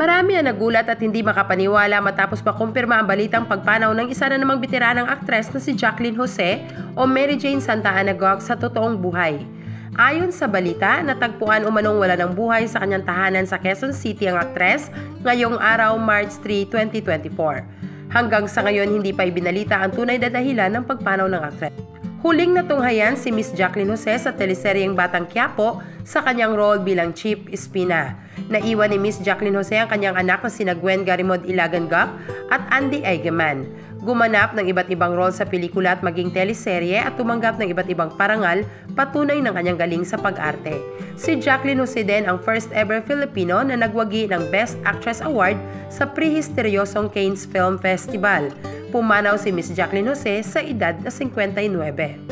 Marami ang nagulat at hindi makapaniwala matapos makumpirma ang balitang pagpanaw ng isa na namang bitiranang aktres na si Jacqueline Jose o Mary Jane Santa Ana Goc sa totoong buhay. Ayon sa balita, natagpuan umanong wala ng buhay sa kanyang tahanan sa Quezon City ang aktres ngayong araw March 3, 2024. Hanggang sa ngayon hindi pa ibinalita ang tunay na dahilan ng pagpanaw ng aktres. Huling natunghayan si Miss Jacqueline Jose sa teleseryeng Batang Quiapo sa kanyang role bilang Chief Espina. Naiwan ni Miss Jacqueline Jose ang kanyang anak na sina Gwen Garimond Ilagan Goc at Andy Eigenman. Gumanap ng iba't ibang role sa pelikula at maging teleserye at tumanggap ng iba't ibang parangal, patunay ng kanyang galing sa pag-arte. Si Jacqueline Jose din ang first ever Filipino na nagwagi ng Best Actress Award sa prehisteryosong Cannes Film Festival. Pumanaw si Miss Jacqueline Jose sa edad na 59.